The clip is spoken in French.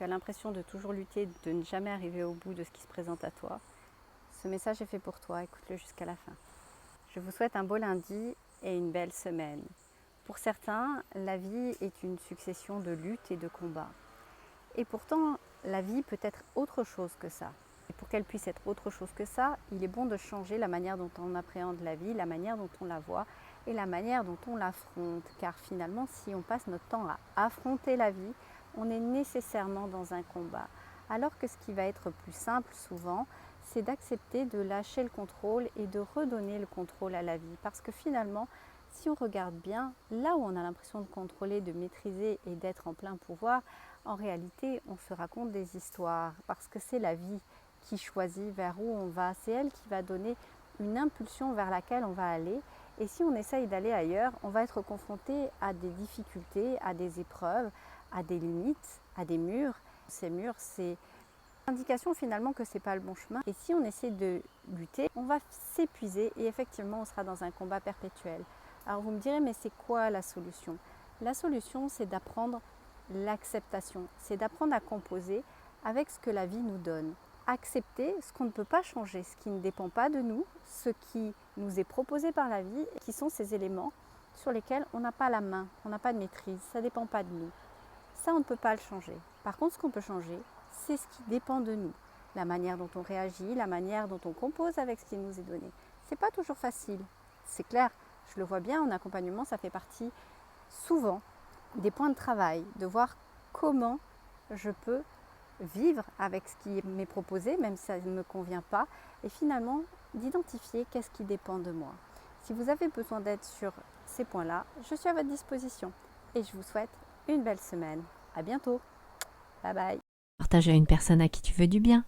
tu as l'impression de toujours lutter, de ne jamais arriver au bout de ce qui se présente à toi, ce message est fait pour toi, écoute-le jusqu'à la fin. Je vous souhaite un beau lundi et une belle semaine. Pour certains, la vie est une succession de luttes et de combats. Et pourtant, la vie peut être autre chose que ça. Et pour qu'elle puisse être autre chose que ça, il est bon de changer la manière dont on appréhende la vie, la manière dont on la voit et la manière dont on l'affronte. Car finalement, si on passe notre temps à affronter la vie, on est nécessairement dans un combat. Alors que ce qui va être plus simple souvent, c'est d'accepter de lâcher le contrôle et de redonner le contrôle à la vie. Parce que finalement, si on regarde bien, là où on a l'impression de contrôler, de maîtriser et d'être en plein pouvoir, en réalité, on se raconte des histoires parce que c'est la vie qui choisit vers où on va. C'est elle qui va donner une impulsion vers laquelle on va aller. Et si on essaye d'aller ailleurs, on va être confronté à des difficultés, à des épreuves, à des limites, à des murs. Ces murs, c'est l'indication finalement que ce n'est pas le bon chemin. Et si on essaie de lutter, on va s'épuiser et effectivement, on sera dans un combat perpétuel. Alors vous me direz, mais c'est quoi la solution? La solution, c'est d'apprendre l'acceptation, c'est d'apprendre à composer avec ce que la vie nous donne. Accepter ce qu'on ne peut pas changer, ce qui ne dépend pas de nous, ce qui nous est proposé par la vie, qui sont ces éléments sur lesquels on n'a pas la main, on n'a pas de maîtrise, ça ne dépend pas de nous. Ça, on ne peut pas le changer. Par contre, ce qu'on peut changer, c'est ce qui dépend de nous. La manière dont on réagit, la manière dont on compose avec ce qui nous est donné. C'est pas toujours facile, c'est clair. Je le vois bien en accompagnement, ça fait partie souvent des points de travail, de voir comment je peux vivre avec ce qui m'est proposé, même si ça ne me convient pas, et finalement d'identifier qu'est-ce qui dépend de moi. Si vous avez besoin d'aide sur ces points-là, je suis à votre disposition et je vous souhaite une belle semaine. À bientôt. Bye bye. Partage à une personne à qui tu veux du bien.